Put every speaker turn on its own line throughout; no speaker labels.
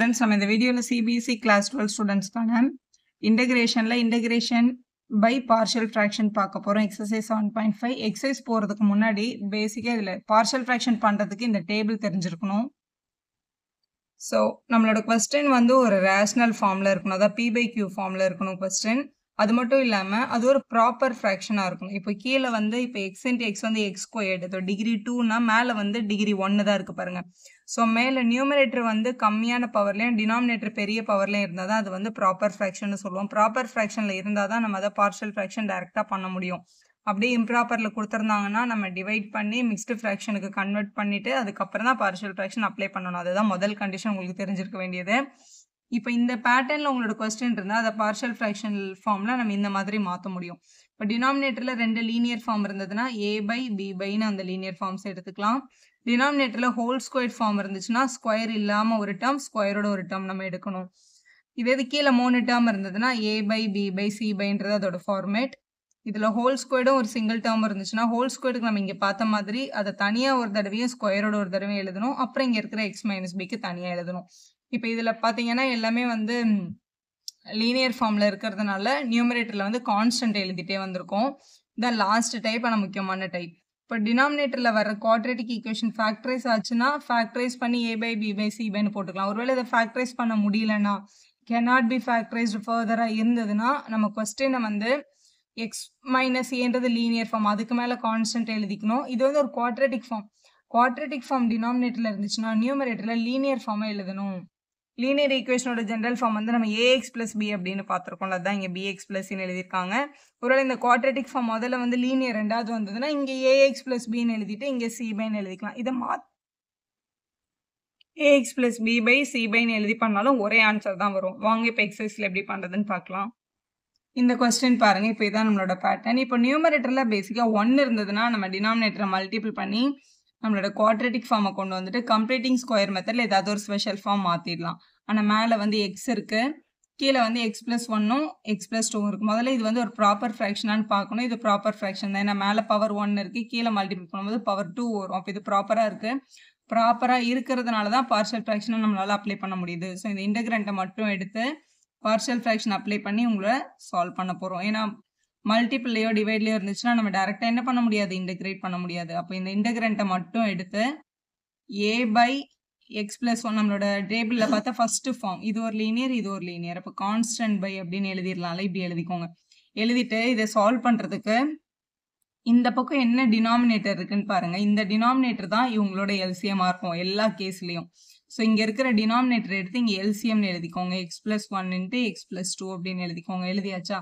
Friends, நம்ம இந்த வீடியோல CBSE class 12 ஸ்டூடெண்ட்ஸ்க்கான இன்டகிரேஷன் பை பார்ஷியல் ஃபிராக்ஷன் பார்க்க போறோம். எக்ஸசைஸ் 7.5. எக்ஸசைஸ் போறதுக்கு முன்னாடி பேசிக்கா இதுல பார்ஷியல் ஃபிராக்ஷன் பண்றதுக்கு இந்த டேபிள் தெரிஞ்சிருக்கணும். ஸோ நம்மளோட கொஸ்டின் வந்து ஒரு ரேஷனல் ஃபார்ம்ல இருக்கணும். அதாவது P/Q ஃபார்ம்ல இருக்கணும் கொஸ்டின். அது மட்டும் இல்லாம அது ஒரு ப்ராப்பர் ஃபிராக்ஷனா இருக்கணும். இப்போ கீழே வந்து இப்போ x into x வந்து x ஸ்கொயர்டு. இப்போ டிகிரி 2னா மேலே வந்து டிகிரி 1 தான் இருக்கு பாருங்க. ஸோ மேலே நியூமரேட்டர் வந்து கம்மியான பவர்லையும் டினாமினேட்டர் பெரிய பவர்லையும் இருந்தால் தான் அது வந்து ப்ராப்பர் ஃபிராக்ஷன் சொல்லுவோம். ப்ராப்பர் ஃபிராக்ஷனில் இருந்தால் தான் நம்ம அதை பார்ஷியல் ஃபிராக்ஷன் டைரெக்டாக பண்ண முடியும். அப்படியே இம்ப்ராப்பரில் கொடுத்துருந்தாங்கன்னா நம்ம டிவைட் பண்ணி மிக்ஸ்டு ஃப்ராக்ஷனுக்கு கன்வெர்ட் பண்ணிட்டு அதுக்கப்புறம் தான் பார்ஷியல் ஃப்ராக்ஷன் அப்ளை பண்ணணும். அதுதான் முதல் கண்டிஷன் உங்களுக்கு தெரிஞ்சிருக்க வேண்டியது. இப்போ இந்த பேட்டர்னில் உங்களோட கொஸ்டின் இருந்தால் அதை பார்ஷியல் ஃப்ராக்ஷன் ஃபார்மில் நம்ம இந்த மாதிரி மாற்ற முடியும். இப்போ டினாமினேட்டரில் 2 லீனியர் ஃபார்ம் இருந்ததுன்னா a/b/ன்னு அந்த லீனியர் ஃபார்ம்ஸ் எடுத்துக்கலாம். டினாமினேட்டரில் ஹோல் ஸ்கொயர் ஃபார்ம் இருந்துச்சுன்னா ஸ்கொயர் இல்லாமல் ஒரு டேர்ம், ஸ்கொயரோட ஒரு டேர்ம் நம்ம எடுக்கணும். இதே கீழே 3 டேர்ம் இருந்ததுன்னா a/b/c/ன்றது அதோட ஃபார்மேட். இதில் ஹோல் ஸ்கொயர்டும் ஒரு சிங்கிள் டேர்ம் இருந்துச்சுன்னா ஹோல் ஸ்கொயருக்கு நம்ம இங்கே பார்த்த மாதிரி அதை தனியாக ஒரு தடவையும் ஸ்கொயரோட ஒரு தடவையும் எழுதணும். அப்புறம் இங்கே இருக்கிற x-bக்கு தனியாக எழுதணும். இப்போ இதில் பார்த்தீங்கன்னா எல்லாமே வந்து லீனியர் ஃபார்மில் இருக்கிறதுனால நியூமரேட்டரில் வந்து கான்ஸ்டன்ட் எழுதிட்டே வந்திருக்கோம். இதான் லாஸ்ட் டைப், ஆனால் முக்கியமான டைப். இப்போ டினாமினேட்டரில் வர குவாட்ரேட்டிக் ஈக்குவேஷன் ஃபேக்டரைஸ் ஆச்சுன்னா ஃபேக்டரைஸ் பண்ணி a/b/c/ன்னு போட்டுக்கலாம். ஒருவேளை இதை ஃபேக்டரைஸ் பண்ண முடியலன்னா cannot be factorized ஃபர்தராக இருந்ததுன்னா நம்ம கொஸ்டினை வந்து x minus a-ன்றது லீனியர் ஃபார்ம், அதுக்கு மேலே கான்ஸ்டன்ட் எழுதிக்கணும். இது வந்து ஒரு குவாட்ரேட்டிக் ஃபார்ம். குவாட்ரேட்டிக் ஃபார்ம் டினாமினேட்டரில் இருந்துச்சுன்னா நியூமரேட்டரில் லீனியர் ஃபார்மை எழுதணும். லீனியர் ஈக்குவேஷனோட ஜென்ரல் ஃபார்ம் வந்து நம்ம ax plus b அப்படின்னு பார்த்துருக்கோம்ல, அதுதான் இங்கே bx plus c-ன்னு எழுதியிருக்காங்க. ஒருவேளை இந்த குவாட்ரேட்டிக் ஃபார்ம் முதல்ல வந்து லீனியர் ரெண்டாவது வந்ததுன்னா இங்கே ax plus b-ன்னு எழுதிட்டு இங்கே c/ன்னு எழுதிக்கலாம். இதை ax plus b/c/ன்னு எழுதி பண்ணாலும் ஒரே ஆன்சர் தான் வரும். வாங்க இப்போ எக்ஸசைஸில் எப்படி பண்ணுறதுன்னு பார்க்கலாம். இந்த கொஸ்டின் பாருங்க. இப்போ இதான் நம்மளோட பேட்டர்ன். இப்போ நியூமரேட்டரில் பேசிக்காக 1 இருந்ததுன்னா நம்ம டினாமினேட்டரை மல்டிபிள் பண்ணி நம்மளோட குவாட்ரேட்டிக் ஃபார்மை கொண்டு வந்துட்டு கம்ப்ளீட்டிங் ஸ்கொயர் மெத்தடில் ஏதாவது ஒரு ஸ்பெஷல் ஃபார்ம் மாற்றிடலாம். ஆனால் மேலே வந்து எக்ஸ் இருக்குது, கீழே வந்து x+1ம் x+2ம் இருக்குது. முதல்ல இது வந்து ஒரு ப்ராப்பர் ஃப்ராக்ஷனான்னு பார்க்கணும். இது ப்ராப்பர் ஃப்ராக்ஷன் தான். ஏன்னா மேலே பவர் 1 இருக்குது, கீழே மல்டிபிள் பண்ணும்போது பவர் 2 வரும். அப்போ இது ப்ராப்பராக இருக்குது. ப்ராப்பராக இருக்கிறதுனால தான் பார்ஷியல் ஃப்ராக்ஷனை நம்மளால் அப்ளை பண்ண முடியுது. ஸோ இந்த இன்டகிரண்ட்டை மட்டும் எடுத்து பார்ஷியல் ஃப்ராக்ஷன் அப்ளை பண்ணி உங்களை சால்வ் பண்ண போகிறோம். ஏன்னா மல்டிபிள்லையோ டிவைட்லையோ இருந்துச்சுன்னா நம்ம டேரெக்டாக என்ன பண்ண முடியாது, இன்டகிரேட் பண்ண முடியாது. அப்போ இந்த இன்டகிரண்ட்டை மட்டும் எடுத்து a/x+1 நம்மளோட டேபிளில் பார்த்தா ஃபர்ஸ்ட் ஃபார்ம், இது ஒரு லீனியர் இது ஒரு லீனியர். அப்போ கான்ஸ்டன்ட் பை அப்படின்னு எழுதிடலாம்ல, இப்படி எழுதிக்கோங்க. எழுதிட்டு இதை சால்வ் பண்ணுறதுக்கு இந்த பக்கம் என்ன டினாமினேட்டர் இருக்குன்னு பாருங்க. இந்த டினாமினேட்டர் தான் இவங்களோட எல்சிஎம்மாக இருக்கும் எல்லா கேஸ்லையும். ஸோ இங்கே இருக்கிற டினாமினேட்டர் எடுத்து இங்கே எல்சிஎம்னு எழுதிக்கோங்க. x+1 into x+2 அப்படின்னு எழுதிக்கோங்க. எழுதியாச்சா?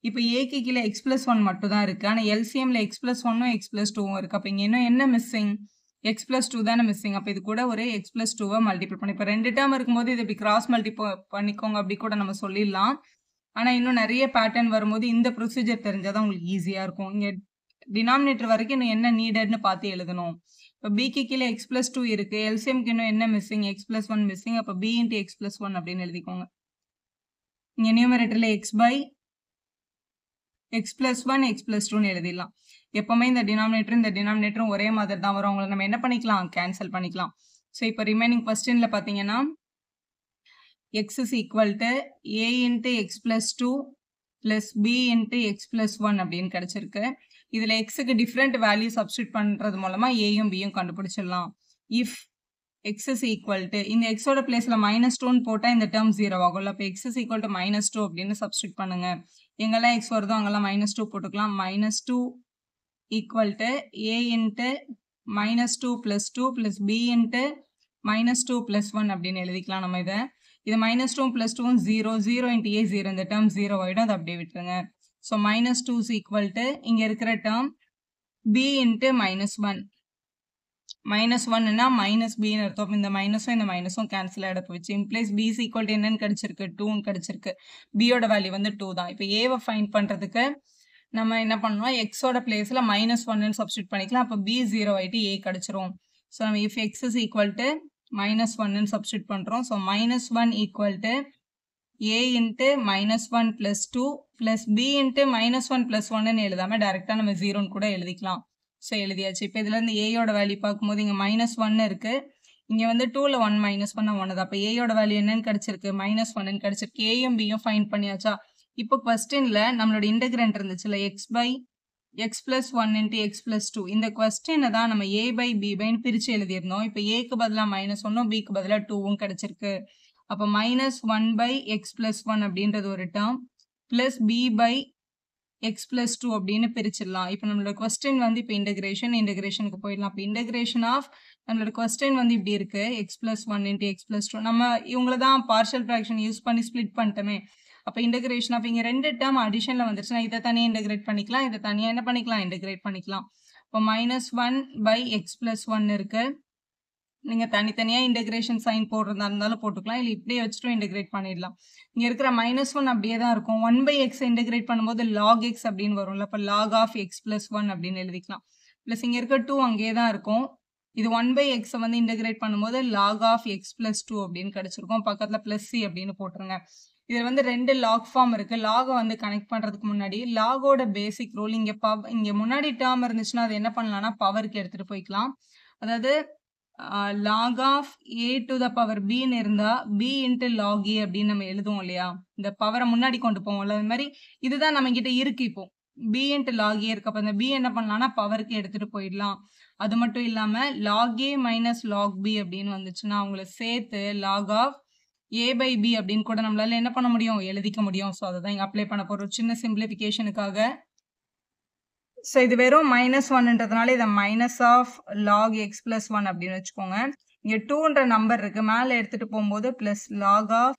இப்போ ஏக்கு கீழே x+1 மட்டும் தான் இருக்குது. ஆனால் எல்சிஎம்ல x+1ம் x+2ம் இருக்குது. அப்போ இங்கே இன்னும் என்ன மிஸ்ஸிங்? x+2 தானே மிஸ்ஸிங். அப்போ இது கூட ஒரு x+2வை மல்டிபிள் பண்ணி, இப்போ 2 டேர்ம் இருக்கும்போது இது இப்படி கிராஸ் மல்டிபிள் பண்ணிக்கோங்க அப்படி கூட நம்ம சொல்லிடலாம். ஆனால் இன்னும் நிறைய பேட்டர்ன் வரும்போது இந்த ப்ரொசீஜர் தெரிஞ்சால் தான் உங்களுக்கு ஈஸியாக இருக்கும். இங்கே டினாமினேட்டர் வரைக்கும் இன்னும் என்ன நீடட்னு பார்த்து எழுதணும். இப்போ பிக்கு கீழே x+2 இருக்குது, எல்சிஎம்க்கு இன்னும் என்ன மிஸ்ஸிங்? x+1 missing. அப்போ b into x+1 அப்படின்னு எழுதிக்கோங்க. இங்கே நியூமரேட்டரில் x+1 x+2ன்னு எழுதிடலாம். எப்பவுமே இந்த டினாமினேட்டரும் ஒரே மாதிரி தான் வரும். அவங்களை நம்ம என்ன பண்ணிக்கலாம், கேன்சல் பண்ணிக்கலாம். ஸோ இப்போ ரிமைனிங் கொஸ்டினில் பார்த்தீங்கன்னா x is equal to a into x+2 plus b into x+1 அப்படின்னு கிடைச்சிருக்கு. இதில் எக்ஸுக்கு டிஃப்ரெண்ட் வேல்யூ சப்ஸ்டியூட் பண்ணுறது மூலமாக ஏயும் பியும் கண்டுபிடிச்சிடலாம். If x is equal to இந்த எக்ஸோட பிளேஸில் -2ன்னு போட்டால் இந்த டேர்ம் 0 ஆகும்ல. அப்போ x is equal to -2 அப்படின்னு சப்ஸ்டியூட் பண்ணுங்க. எங்கெல்லாம் x வருதோ அங்கெல்லாம் -2 போட்டுக்கலாம். -2 equal to a into -2 plus 2 plus b into -2 plus 1 அப்படின்னு எழுதிக்கலாம். நம்ம இதை -2 plus 2 0 0 into a 0, இந்த டேர்ம் 0 ஆகிடும். அதை அப்படியே விட்டுருங்க. ஸோ -2 is equal to இங்கே இருக்கிற டேர்ம் b into -1. -1ன்னா -bன்னு அர்த்தம். இந்த மைனஸும் இந்த மைனஸும் கேன்சல் ஆகிட வச்சு implies b is equal to என்னன்னு கிடச்சிருக்கு, 2ன்னு கிடச்சிருக்கு. பியோட வேல்யூ வந்து 2 தான். இப்போ ஏவை ஃபைண்ட் பண்ணுறதுக்கு நம்ம என்ன பண்ணலாம், எக்ஸோட பிளேஸில் -1ன்னு சப்ஸ்டியூட் பண்ணிக்கலாம். அப்போ b 0 ஆகிட்டு a கிடச்சிரும். ஸோ நம்ம if x is equal to -1ன்னு சப்ஸ்டியூட் பண்ணுறோம். So -1 equal to a into -1 plus 2 plus b into -1 plus 1ன்னு எழுதாமல் டேரெக்டாக நம்ம 0ன்னு கூட எழுதிக்கலாம். ஸோ எழுதியாச்சு. இப்போ இதுலேருந்து ஏயோட வேல்யூ பார்க்கும்போது இங்கே -1 இருக்குது, இங்க வந்து 2ல 1 மைனஸ் பண்ணா 1 தான். அப்ப ஏயோட வேல்யூ என்னன்னு கிடைச்சிருக்கு? -1ன்னு கிடைச்சிருக்கு. ஏயும் பியும் ஃபைண்ட் பண்ணியாச்சா? இப்போ கொஸ்டின்ல நம்மளோட இன்டெகிரண்ட் இருந்துச்சுல்ல x plus 1 into x plus 2. இந்த கொஸ்டினை தான் நம்ம a by b byன்னு பிரிச்சு எழுதியிருந்தோம். இப்போ ஏக்கு பதிலா -1ம் பிக்கு பதிலா 2வும் கிடைச்சிருக்கு. அப்போ -1 by x plus 1 அப்படின்றது ஒரு term plus b by x plus 2 அப்படின்னு பிரிச்சிடலாம். இப்போ நம்மளோட கொஸ்டின் வந்து இப்போ இன்டெகிரேஷனுக்கு போயிடலாம். இப்போ இன்டெகிரேஷன் ஆஃப் நம்மளோட கொஸ்டின் வந்து இப்படி இருக்கு x plus 1 into x plus 2. நம்ம இவங்களை தான் பார்ஷியல் ஃப்ராக்ஷன் யூஸ் பண்ணி ஸ்ப்ளிட் பண்ணிட்டோமே. அப்போ இன்டெகிரேஷன் ஆஃப் இங்கே 2 டேர்ம் அடிஷன்ல வந்துருச்சுன்னா இதை தனியாக இன்டெகிரேட் பண்ணிக்கலாம், இதை தனியாக என்ன பண்ணிக்கலாம், இன்டெகிரேட் பண்ணிக்கலாம். இப்போ -1 by x plus 1 இருக்கு. நீங்க தனித்தனியா இன்டெகிரேஷன் சைன் போடுறதா இருந்தாலும் போட்டுக்கலாம், இல்லை இப்படியே வச்சுட்டும் இன்டெகிரேட் பண்ணிடலாம். இங்க இருக்கிற -1 அப்படியே தான் இருக்கும். 1 by x இன்டெகிரேட் பண்ணும்போது log x அப்படின்னு வரும்ல, அப்போ log of x plus 1 அப்படின்னு எழுதிக்கலாம். பிளஸ் இங்க இருக்க 2 அங்கேயே தான் இருக்கும். இது 1 by x வந்து இன்டெகிரேட் பண்ணும்போது log of x plus 2 அப்படின்னு கிடைச்சிருக்கும். பக்கத்துல பிளஸ் c அப்படின்னு போட்டுருங்க. இதுல வந்து 2 லாக் ஃபார்ம் இருக்கு. லாக வந்து கனெக்ட் பண்றதுக்கு முன்னாடி லாகோட பேசிக் ரூல் இங்க முன்னாடி டேர்ம் இருந்துச்சுன்னா அது என்ன பண்ணலாம்னா பவருக்கு எடுத்துட்டு போய்க்கலாம். அதாவது log of a to the power b ன்னு இருந்தா b into log a அப்படின்னு நம்ம எழுதுவோம் இல்லையா, இந்த பவரை முன்னாடி கொண்டு போவோம்ல, அது மாதிரி இதுதான் நம்ம கிட்ட இருக்கு. இப்போ b into log a இருக்கு. அப்ப இந்த b என்ன பண்ணலாம்னா பவருக்கு எடுத்துட்டு போயிடலாம். அது மட்டும் இல்லாம log a minus log b அப்படின்னு வந்துச்சுன்னா அவங்கள சேர்த்து log of a by b அப்படின்னு கூட நம்மளால என்ன பண்ண முடியும், எழுதிக்க முடியும். ஸோ அதை தான் இங்க அப்ளை பண்ண போறோம் சின்ன சிம்பிளிஃபிகேஷனுக்காக. ஸோ இது வெறும் -1ன்றதுனால இதை minus of log x plus 1 அப்படின்னு வச்சுக்கோங்க. இங்க 2ன்ற நம்பர் இருக்கு, மேலே எடுத்துட்டு போகும்போது plus log of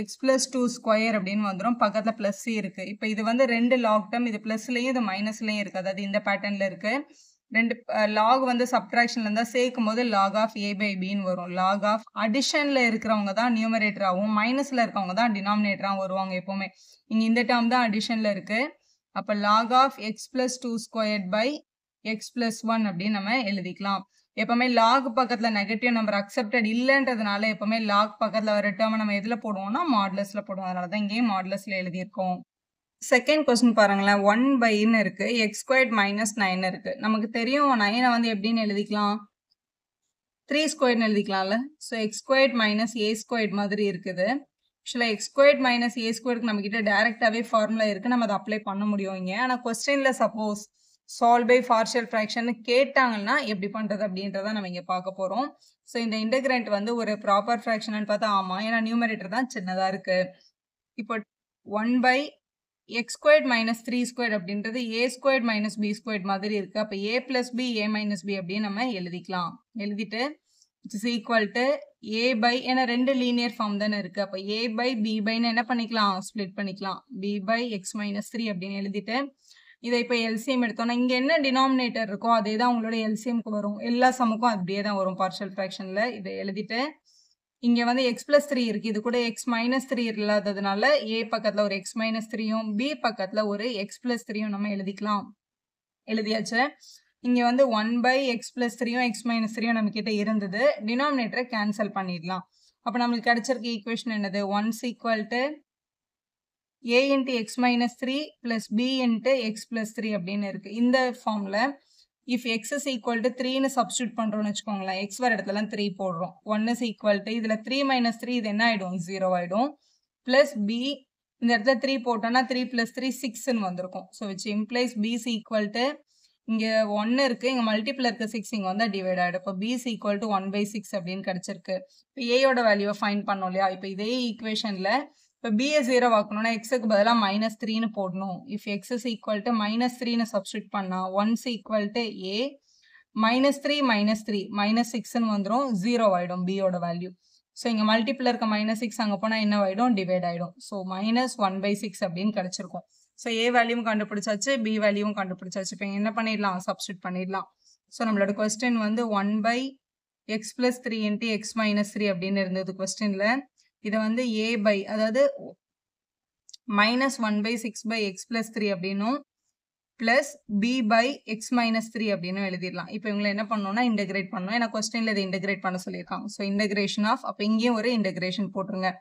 x plus 2 square அப்படின்னு வந்துடும். பக்கத்துல பிளஸ் c இருக்கு. இப்போ இது வந்து 2 லாக் டேர்ம், இது பிளஸ்லயும் இது மைனஸ்லயும் இருக்கு. அதாவது இந்த பேட்டர்ன்ல இருக்கு. 2 லாக் வந்து சப்ட்ராக்ஷன்ல இருந்தா சேர்க்கும் போது log of a by bன்னு வரும். log of அடிஷன்ல இருக்கிறவங்க தான் நியூமரேட்டராகவும் மைனஸ்ல இருக்கவங்க தான் டினாமினேட்டராகவும் வருவாங்க எப்பவுமே. இங்க இந்த டேர்ம் தான் அடிஷன்ல இருக்கு. அப்ப log of x plus 2 squared by x plus 1 அப்படின்னு நம்ம எழுதிக்கலாம். எப்பவுமே log பக்கத்துல நெகட்டிவ் நம்பர் அக்செப்டட் இல்லைன்றதுனால எப்பவுமே log பக்கத்துல வர டேர்ம் நம்ம எதுல போடுவோம்னா மாடுலஸ்ல போடுவோம். அதனாலதான் இங்கேயும் மாடுலஸ்ல எழுதியிருக்கோம். செகண்ட் கொஸ்டின் பாருங்களேன், 1 byன்னு இருக்கு, x squared minus 9 இருக்கு. நமக்கு தெரியும் 9 வந்து எப்படின்னு எழுதிக்கலாம், 3 squared எழுதிக்கலாம்ல. So x squared minus a squared மாதிரி இருக்குது. ஆக்சுவலாக x squared minus a squared நம்ம கிட்ட டைரக்டாவே ஃபார்முலா இருக்கு, நம்ம அதை அப்ளை பண்ண முடியும் இங்க. ஆனால் கொஸ்டின்ல suppose solve by partial fraction கேட்டாங்கன்னா எப்படி பண்றது அப்படின்றத நம்ம இங்க பார்க்க போறோம். ஸோ இந்த இன்டெகிரண்ட் வந்து ஒரு ப்ராப்பர் ஃப்ராக்ஷன் பார்த்தா ஆமா, ஏன்னா நியூமரேட்டர் தான் சின்னதா இருக்கு. இப்போ 1 by x squared minus 3 squared அப்படின்றது a squared minus b squared மாதிரி இருக்கு. அப்போ a plus b a minus b அப்படின்னு நம்ம எழுதிக்கலாம். எழுதிட்டு it's equal to a by, ஏன்னா 2 லீனியர் ஃபார்ம் தானே இருக்கு. அப்போ a by b byன்னு என்ன பண்ணிக்கலாம், ஸ்ப்ளிட் பண்ணிக்கலாம். b by x minus 3 அப்படின்னு எழுதிட்டு இதை இப்போ எல்சிஎம் எடுத்தோம்னா இங்க என்ன டினாமினேட்டர் இருக்கோ அதே தான் உங்களோட எல்சிஎம்க்கு வரும். எல்லா சமுக்கும் அப்படியே தான் வரும் பார்ஷியல் ஃப்ராக்ஷன்ல. இதை எழுதிட்டு இங்க வந்து x plus 3 இருக்கு, இது கூட x minus 3 இல்லாததுனால a பக்கத்துல ஒரு x minus 3யும் b பக்கத்துல ஒரு x plus 3யும் நம்ம எழுதிக்கலாம். எழுதியாச்சு. இங்க வந்து 1 by x plus 3யும் x minus 3யும் நம்ம கிட்ட இருந்தது. டினாமினேட்டரை கேன்சல் பண்ணிடலாம். அப்ப நம்மளுக்கு கிடைச்சிருக்க ஈக்குவேஷன் என்னது, 1 is equal to a into x minus 3 plus b into x plus 3 அப்படின்னு இருக்கு. இந்த ஃபார்ம்ல if x is equal to 3ன்னு சப்ஸ்டியூட் பண்றோம்னு வச்சுக்கோங்களேன், x வர இடத்துல 3 போடுறோம். 1 is equal to இதுல 3 minus 3 இது என்ன ஆயிடும், 0 ஆயிடும். plus b இந்த இடத்துல 3 போட்டோம்னா 3 plus 3 6ன்னு வந்திருக்கும். so which implies b is equal to இங்க 1 இருக்கு, இங்க மல்டிபிள் இருக்க 6 இங்க வந்து டிவைட் ஆயிடும். இப்போ b is equal to 1 by 6 அப்படின்னு கிடைச்சிருக்கு. இப்போ a யோட வேல்யூவை ஃபைண்ட் பண்ணோம் இல்லையா, இப்போ இதே ஈக்குவேஷன்ல இப்போ b 0 ஆக்கணும்னா x-க்கு பதிலாக -3ன்னு போடணும். if x is equal to -3ன்னு சப்ஸ்டியூட் பண்ணா 1 is equal to a -3 -3 -6ன்னு வந்துடும், 0 ஆயிடும் b யோட வேல்யூ. ஸோ இங்க மல்டிபிள் இருக்க -6 அங்கே போனால் என்ன ஆயிடும், டிவைட் ஆயிடும். ஸோ -1 by 6 அப்படின்னு கிடைச்சிருக்கும். ஸோ a வேல்யூவும் கண்டுபிடிச்சாச்சு, b வேல்யூவும் கண்டுபிடிச்சாச்சு. இப்போ என்ன பண்ணிடலாம், சப்ஸ்டியூட் பண்ணிடலாம். ஸோ நம்மளோட கொஸ்டின் வந்து 1 by x plus 3 into x minus 3 அப்படின்னு இருந்தது கொஸ்டின்ல. இதை வந்து a by, அதாவது -1 by 6 by x plus 3 அப்படின்னும் plus b by x minus 3 அப்படின்னு எழுதிடலாம். இப்போ இவங்களை என்ன பண்ணணும்னா இன்டெகிரேட் பண்ணணும், ஏன்னா கொஸ்டின்ல இதை இன்டெகிரேட் பண்ண சொல்லியிருக்காங்க. ஸோ இன்டெகிரேஷன் ஆஃப், அப்போ இங்கேயும் ஒரு இன்டெகிரேஷன் போட்டுருங்க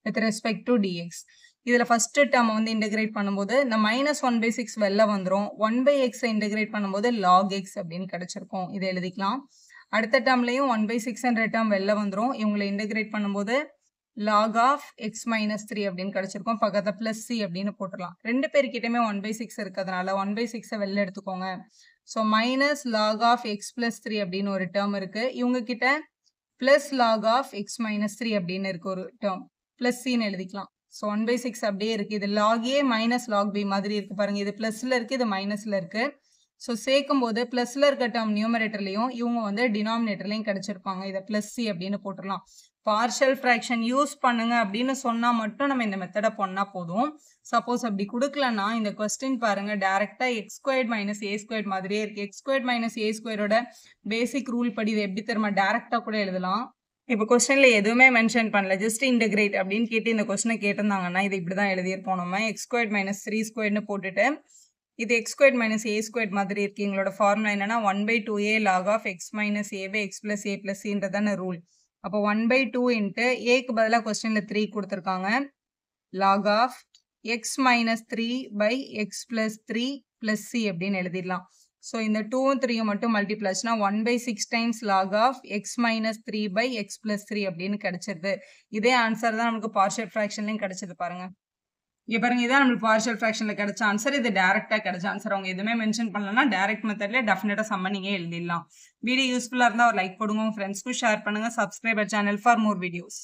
வித் ரெஸ்பெக்ட் டு dx. இதுல ஃபர்ஸ்ட் டேர்ம் வந்து இன்டெகிரேட் பண்ணும்போது இந்த -1 by 6 வெளில வந்துடும். 1 by x இன்டெகிரேட் பண்ணும்போது log x அப்படின்னு கிடைச்சிருக்கும். இதை எழுதிக்கலாம். அடுத்த டேர்ம்லயும் 1/6 என்ற டேர்ம் வெளில வந்துரும். இவங்களை இன்டகிரேட் பண்ணும்போது log of x minus 3 அப்படின்னு கிடைச்சிருக்கும். பக்கத்துல பிளஸ் சி அப்படின்னு போட்டுடலாம். ரெண்டு பேர்கிட்டயுமே 1/6 இருக்கிறதுனால 1/6 வெளில எடுத்துக்கோங்க. So minus log of x plus 3 அப்படின்னு ஒரு டேர்ம் இருக்கு. இவங்க கிட்ட plus log of x minus 3 அப்படின்னு இருக்கு ஒரு டேர்ம். பிளஸ் சின்னு எழுதிக்கலாம். ஸோ 1/6 அப்படியே இருக்கு. இது லாக் ஏ மைனஸ் லாக் பி மாதிரி இருக்கு பாருங்க. இது பிளஸ்ல இருக்கு, இது மைனஸ்ல இருக்கு. ஸோ சேர்க்கும் போது பிளஸ்ல இருக்க டேர்ம் நியூமரேட்டர்லையும் இவங்க வந்து டினாமினேட்டர்லையும் கிடைச்சிருப்பாங்க. இதை பிளஸ் சி அப்படின்னு போட்டுடலாம். பார்ஷியல் ஃப்ராக்ஷன் யூஸ் பண்ணுங்க அப்படின்னு சொன்னா மட்டும் நம்ம இந்த மெத்தடை பண்ணா போதும். சப்போஸ் அப்படி கொடுக்கலன்னா இந்த கொஸ்டின் பாருங்க, டைரக்டா எக்ஸ் ஸ்கொயர்ட் மைனஸ் ஏ ஸ்கொயர்ட் மாதிரியே இருக்கு. எக்ஸ் ஸ்கொயர்ட் மைனஸ் ஏ ஸ்கொயரோட பேசிக் ரூல் படி இதை எப்படி தெரியுமா டைரக்டா கூட எழுதலாம். இப்போ கொஸ்டின்ல எதுவுமே மென்ஷன் பண்ணல, ஜஸ்ட் இன்டகிரேட் அப்படின்னு கேட்டு இந்த கொஸ்டினை கேட்டிருந்தாங்கன்னா இது இப்படிதான் எழுதியிருப்போம். நம்ம எக்ஸ் ஸ்கொயர்ட் மைனஸ் 3 ஸ்கொயர்னு போட்டுட்டு இது எக்ஸ் ஸ்கொயர்ட் மைனஸ் ஏ ஸ்கொயர்ட் மாதிரி இருக்கு. எங்களோட ஃபார்முலா என்னன்னா 1/2a log of x minus a by x plus a plus c-ன்றதான ரூல். அப்போ 1/2 இன்ட்டு ஏக்கு பதிலாக கொஸ்டின்ல 3 கொடுத்துருக்காங்க. log of x minus 3 by x plus 3 plus c அப்படின்னு எழுதிடலாம். ஸோ இந்த 2ம் 3யும் மட்டும் மல்டிப்ளஸ்னா 1/6 times log of x minus 3 by x plus 3 அப்படின்னு கிடைச்சிருது. இதே ஆன்சர் தான் நமக்கு பார்ஷியல் ஃப்ராக்ஷன்லையும் கிடைச்சது பாருங்க. இங்க பாருங்க, இதான் நம்மளுக்கு பார்ஷியல் ஃப்ராக்ஷன்ல கிடைச்ச ஆன்சர். இது டைரக்டா கிடைச்ச ஆன்சர். அவங்க எதுவுமே மென்ஷன் பண்ணலன்னா டைரக்ட் மெத்தட்ல டெஃபினட்டா சம்ம நீங்க எழுதிடலாம். வீடியோ யூஸ்ஃபுல்லா இருந்தா ஒரு லைக் போடுங்க, உங்க ஃப்ரெண்ட்ஸ்க்கும் ஷேர் பண்ணுங்க. Subscriber channel for more videos.